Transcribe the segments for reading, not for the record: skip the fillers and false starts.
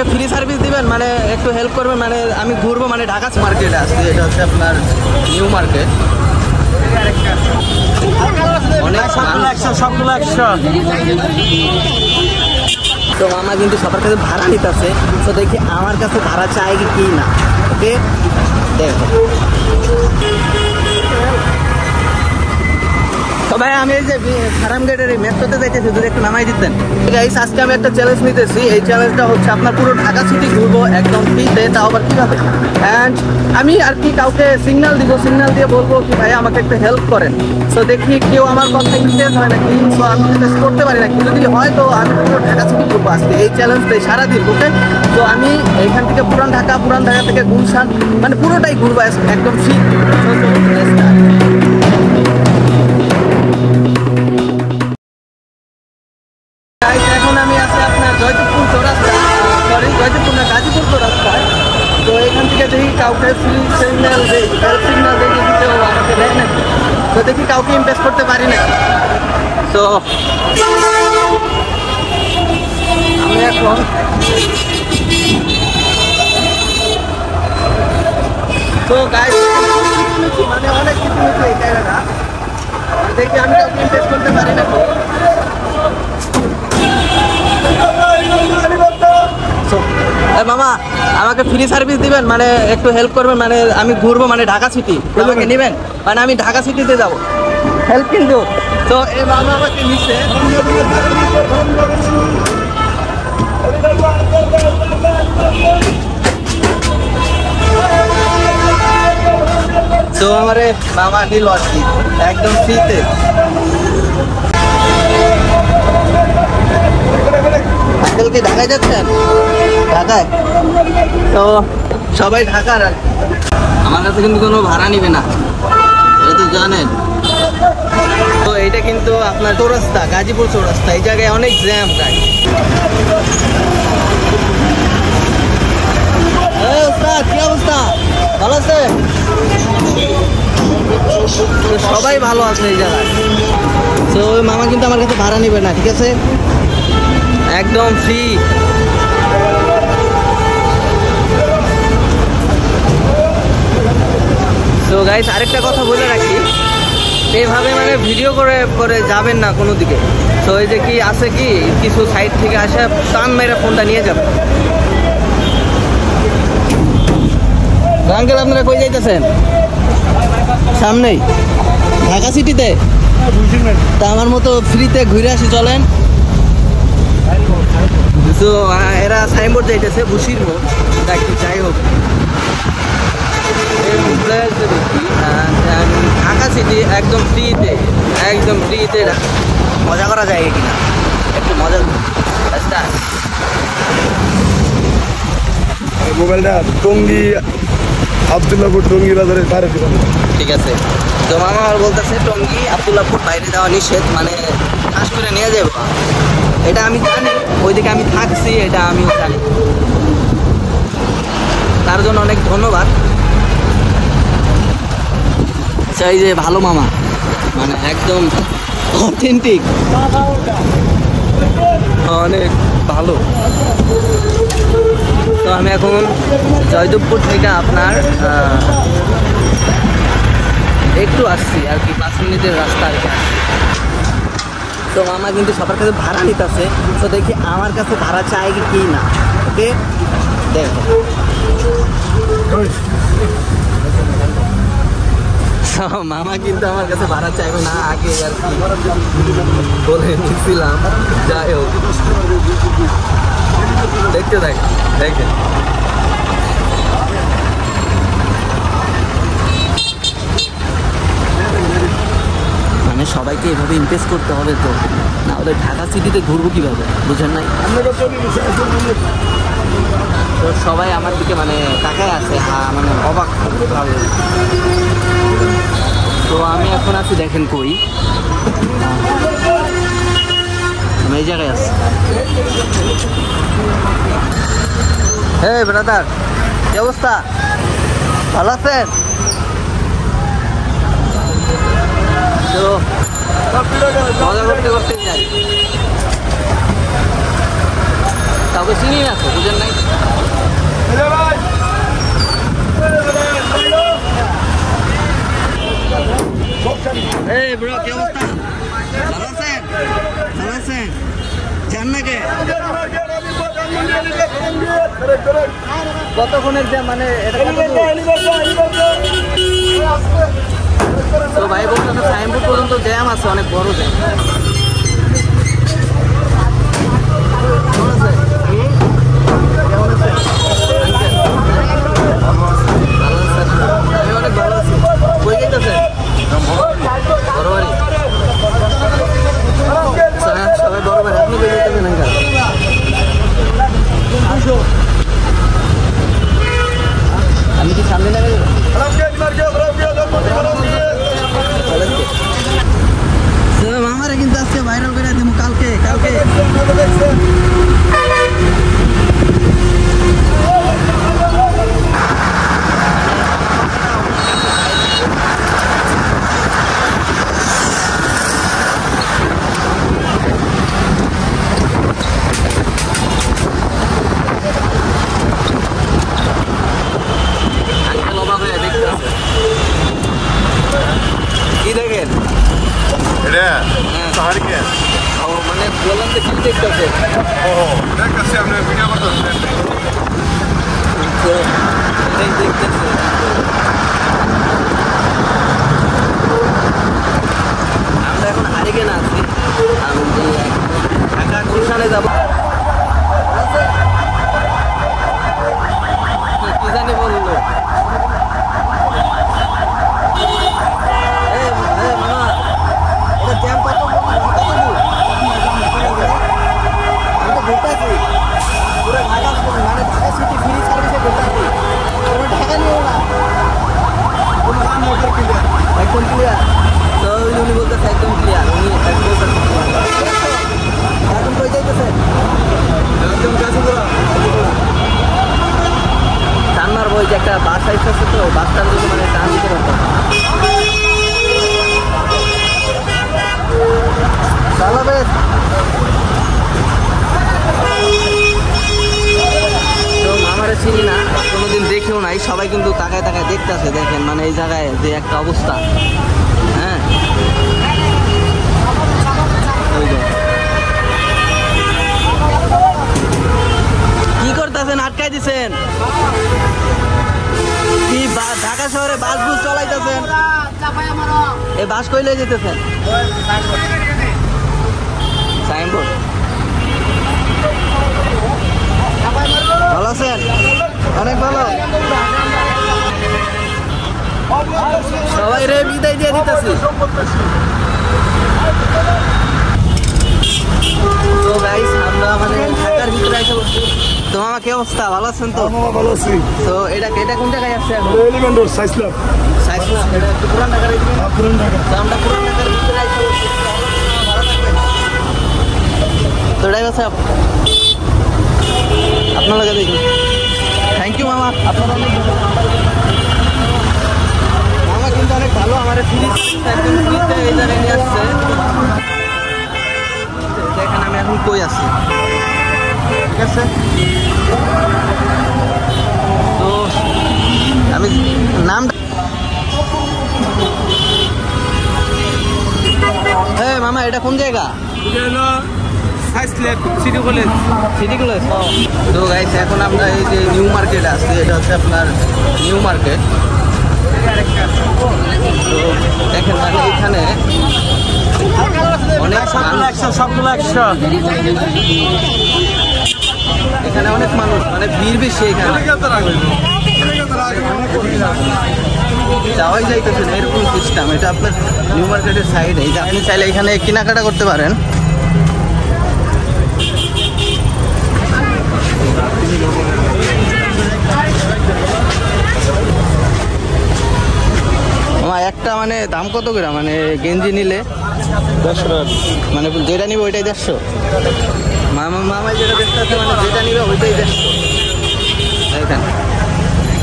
আমাকে free service দিবেন, মানে একটু হেল্প করবেন, মানে আমি ঘুরবো, মানে ঢাকা মার্কেটে আসছি, এটা হচ্ছে আপনার নিউ মার্কেট। তো মামা কিন্তু সবার কাছে ভাড়া নিতেছে, তো দেখি আমার কাছে ভাড়া চাই কি না। ওকে দেখো তো ভাই, আমি এই যে ফার্ম গেটের এই মেট্রোতে যাইতেছি, যদি একটু নামাই দিতেন। গাইস, আজকে আমি একটা চ্যালেঞ্জ নিতেছি। এই চ্যালেঞ্জটা হচ্ছে আপনার পুরো ঢাকা সিটি ঘুরবো একদম ফ্রিতে, তাও আবার কীভাবে। অ্যান্ড আমি আর কি কাউকে সিগন্যাল দিব, সিগন্যাল দিয়ে বলবো কি ভাই আমাকে একটু হেল্প করেন। তো দেখি কেউ আমার কথা ইন্টারেস্ট হয় নাকি, তো আমি ইন্টারেস্ট করতে পারি নাকি। যদি হয় তো আমি পুরো ঢাকা সিটি ঘুরবো আজকে এই চ্যালেঞ্জটাই সারাদিন। ওকে, তো আমি এখান থেকে পুরান ঢাকা থেকে গুলশান, মানে পুরোটাই ঘুরবো একদম ফ্রি। এখন আমি আছি আপনার জয়দেবপুর চৌরাস্তা, জয়দেবপুর না গাজীপুর চৌরাস্তায়। তো এখান থেকে দেখি কাউকে ফ্রি সিগন্যাল দেয়, সিগন্যাল দিয়ে যদি কেউ আমাকে দেয় নাকি, তো দেখি কাউকে ইমপ্রেস করতে পারি নাকি। তো আমি এখন তো গাইস মানে অনেক কিছু হচ্ছে এই জায়গাটা, দেখি আমি কাউকে ইমপ্রেস করতে পারি নাকি। মামা আমাকে ফ্রি সার্ভিস দিবেন, মানে একটু হেল্প করবেন, মানে আমি ঘুরবো, মানে ঢাকা সিটি আমাকে নেবেন, মানে আমি ঢাকা সিটিতে যাবো, হেল্প কিন্তু। তো এই মামা আমাকে নিচ্ছে, তো আমারে মামা নিল আর কি একদম ফ্রিতে। আঙ্কেল কি ঢাকায় যাচ্ছেন? ঢাকায় তো সবাই ঢাকার আর আমার কাছে কিন্তু কোনো ভাড়া নিবে না, এটা তো জানেন। তো এইটা কিন্তু আপনার চৌরাস্তা, গাজীপুর চৌরাস্তা, এই জায়গায় অনেক জ্যাম গাড়ি। কি অবস্থা, ভালো আছে? সবাই ভালো আছে এই জায়গায়। তো ওই মামা কিন্তু আমার কাছে ভাড়া নিবে না, ঠিক আছে, একদম ফ্রি। তো গাইস, আরেকটা কথা বলে রাখি, এইভাবে মানে ভিডিও করে করে যাবেন না কোনো দিকে। তো এই যে কি আছে কি কিছু সাইড থেকে আসে টান মেরে ফোনটা নিয়ে যাবেন। আঙ্কেল আপনারা কই যাইতেছেন? সামনেই ঢাকা সিটিতে, তা আমার মতো ফ্রিতে ঘুরে আসি, চলেন। তো এরা সাইনবোর্ড যাইতেছে বসির মোড়, দেখি যাই হোক ঢাকা সিটি একদম ফ্রিতে, একদম ফ্রিতে মজা করা যায় কিনা, একটু মজা। মোবাইলটা টঙ্গী আবদুল্লাপুর টঙ্গী বাজারের বাইরে দিলাম, ঠিক আছে। তো মামা আমার বলতেছে টঙ্গী আবদুল্লাপুর বাইরে যাওয়া নিষেধ, মানে কাজ করে নিয়ে যাবো, এটা আমি জানি, ওইদিকে আমি থাকছি, এটা আমিও জানি। তার জন্য অনেক ধন্যবাদ। চাই যে ভালো মামা, মানে একদম অথেন্টিক, অনেক ভালো। তো আমি এখন জয়দেবপুর থেকে আপনার একটু আসছি আর কি, 5 মিনিটের রাস্তা আর কি। তো মামা কিন্তু সবার কাছে ভাড়া নিতেছে, তো দেখি আমার কাছে ভাড়া চাই কি না। ওকে দেখো, মামা কিন্তু আমার কাছে ভাড়া চাইবে না, আগে আর কি বলে নিচ্ছিলাম। যাই হোক, দেখতে দেখেন মানে সবাইকে এভাবে ইমপ্রেস করতে হবে, তো না হলে ঢাকা সিটিতে ঘুরবো কীভাবে, বুঝেন নাই? তো সবাই আমার দিকে মানে তাকায় আছে, মানে অবাক ভাবে। তো আমি এখন আছি, দেখেন কই, আমি এই জায়গায় আছি। হ্যাঁ ব্রাদার, কি অবস্থা, ভালো আছেন? তো মজা করতে করতে যাই, তা কাউকে চিনি না তো, বুঝেন নাই? এই ব্রো, কি অবস্থা? ভালো আছেন? ভালো আছেন? যান নাকি? কতক্ষণের জ্যাম, মানে এটা তো ভাই বলতে সাইনবোর্ড পর্যন্ত জ্যাম আছে, অনেক বড় জ্যাম। আমি অনেক ভালো আছি। কই গেছেন? বড় বাড়ি। সবাই বড় বাড়ি। আপনি কই গেছেন? আমি কি সামনে না গেল? মামারে কিন্তু আজকে ভাইরাল করে দেবো কালকে। কি দেখেন? মানে বললাম তো, কি দেখতেছে? আমরা এখন হারিকেনে আছি, আমি ঢাকা গুলশানে যাবো। কি জানি বললো? একদম ক্লিয়ার তো উনি বলতেছে একদম ক্লিয়ার, উনি এখন কই যাইতেছে? টান্নার বই যে একটা বাস আইসছে, তো বাসটার জন্য মানে টান দিতে পারতাম। তো মামারে চিনি না, কোনোদিন দেখেও নাই, সবাই কিন্তু তাকায় দেখতেছে। দেখেন মানে এই জায়গায় যে একটা অবস্থা, হ্যাঁ কি করতেছেন? আটকাই দিছেন কি? ঢাকা শহরে বাস বুস চলাইতেছেন? এই বাস কইলে যেতেছেন? সাইনবোর্ড। ভালো আছেন? অনেক ভালো। সবাই রে বিদায় দিয়ে দিতেছি। তো গাইস, আমরা মানে ঢাকার ভিতরে এসে বসছি। তো মামা কি অবস্থা? ভালো আছেন তো? ভালো আছি। তো এটা কোন জায়গায় আসছে? এলিমেন্ট রোড, সাইসলাম। এটা একটু পুরান ঢাকার ভিতরে। তো আমরা পুরান ঢাকার ভিতরে এসে বসছি। তো ড্রাইভার সাহেব, আপনার লগে দেখুন। থ্যাংক ইউ মামা, আপনার অনেক মামা কিন্তু অনেক ভালো। আমার ফ্রিতে এই জায়গায় নিয়ে আসছে। দেখেন আমি এখন কই আছি, ঠিক আছে? তো আমি নামটা মামা, এটা কোন জায়গা? City college. তো গাইস, এখন আমরা এই যে নিউ মার্কেট আছি, এটা হচ্ছে আপনার নিউ মার্কেট। তো দেখেন মানে এখানে অনেক এখানে অনেক মানুষ, মানে ভিড় বেশি এখানে, যাওয়াই যাইতেছে না এরকম সিস্টেম। এটা আপনার নিউ মার্কেটের সাইডে, এই যে আপনি চাইলে এখানে কেনাকাটা করতে পারেন। একটা মানে দাম কত করে? মানে গেঞ্জি নিলে 150 টাকা, মানে যেটা নিবে ওইটাই 150। মামা যেটা দেখতে আছে, মানে যেটা নিবে ওইটাই 150। এখানে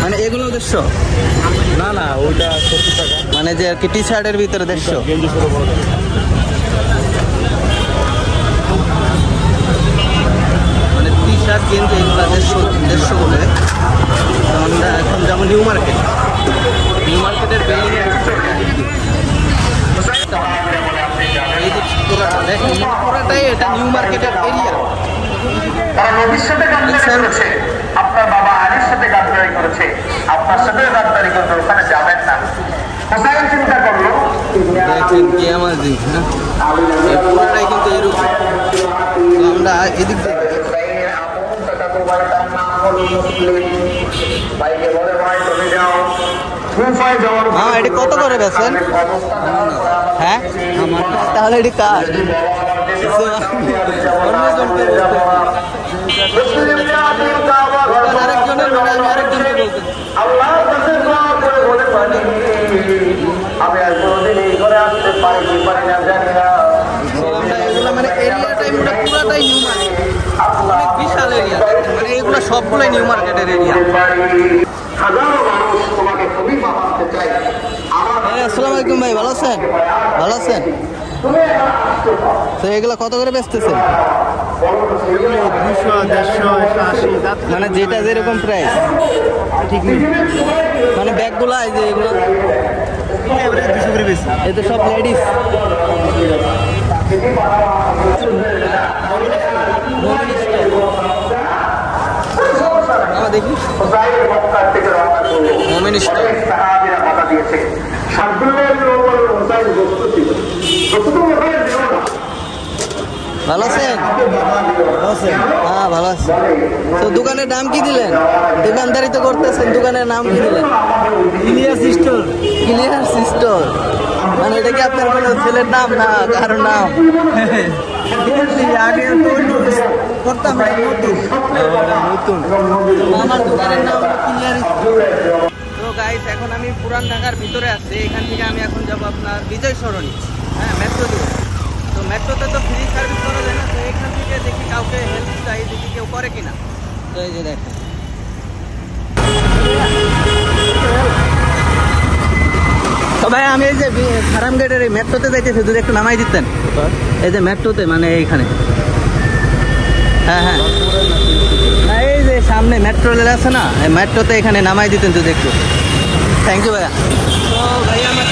মানে এগুলো 150? না ওইটা 70 টাকা। মানে যে আর কি টি শার্টের ভিতরে 150। গেঞ্জি ছোট বড়। মানে টি শার্ট শার্ট গেঞ্জি এগুলো 150 বলে। আমরা এখন যাবো নিউ মার্কেট। নিউ মার্কেটের বিল্ডিংয়ে এই যে পুরোটা দেখেন, পুরোটাই এটা নিউ মার্কেটের এরিয়া। তারা নদীর সাথে গাদ্দারি করেছে, আপনার বাবা আলীর সাথে গাদ্দারি করেছে, আপনার সাথে গাদ্দারি করবে, ওখানে যাবেন না। হোসাইন চিন্তা করলো দেখেন কিয়ামত দিন, হ্যাঁ পুরোটাই কিন্তু এরকম। আমরা এদিক দিয়ে হ্যাঁ এটা কত করে বেছেন? হ্যাঁ তাহলে এটি কার? আরেকজনের মানে আমি আরেকজনকে বলতে আমি আর কোনোদিন এই ঘরে আসতে পারি কি পারি না জানি না। আমরা এগুলো মানে এরিয়াটাই পুরোটাই নিউ মার্কেট, অনেক বিশাল এরিয়া। মানে এগুলো সবগুলোই নিউ মার্কেটের এরিয়া। হাজারো মানুষ তোমাকে খলিফা বানাতে চাই। আসসালামু আলাইকুম ভাই, ভালো আছেন? ভালো আছেন? তো এগুলো কত করে বেচতেছেন? 200, 150, 180 মানে যেটা যেরকম প্রাইস ঠিক নেই। মানে ব্যাগগুলো এই যে এগুলো 200 করে বেশি। এই তো সব লেডিস। দেখি মোমেন স্টোর। সাহাবীরা কথা দিয়েছে, সাবধানের হোসাইন দোস্ত ছিল, দোস্ত তো ওখানে দিল না। ভালো আছেন? হ্যাঁ ভালো আছি। তো দোকানের নাম কি দিলেন? দোকানদারি তো করতেছেন, দোকানের নাম কি দিলেন? ইলিয়াস স্টোর। ইলিয়াস স্টোর মানে এটা কি আপনার কোনো ছেলের নাম না কারোর নাম? আগে করতাম নতুন। আমার দোকানের নাম ইলিয়াস স্টোর। তো গাইস এখন আমি পুরান ঢাকার ভিতরে আছি। এখান থেকে আমি এখন যাবো আপনার বিজয় সরণি, হ্যাঁ মেট্রো দিয়ে। তো মেট্রোতে তো ফ্রি সার্ভিস করা যায় না, তো এখান থেকে দেখি কাউকে হেল্প চাই, দেখি কেউ করে কিনা। তো এই যে দেখেন তো ভাই আমি এই যে ফার্ম গেটের এই মেট্রোতে যাইতেছি, যদি একটু নামাই দিতেন। এই যে মেট্রোতে মানে এইখানে, হ্যাঁ হ্যাঁ এই যে সামনে মেট্রো রেল আছে না, এই মেট্রোতে এখানে নামাই দিতেন যদি একটু। থ্যাংক ইউ ভাইয়া। তো ভাইয়া আমার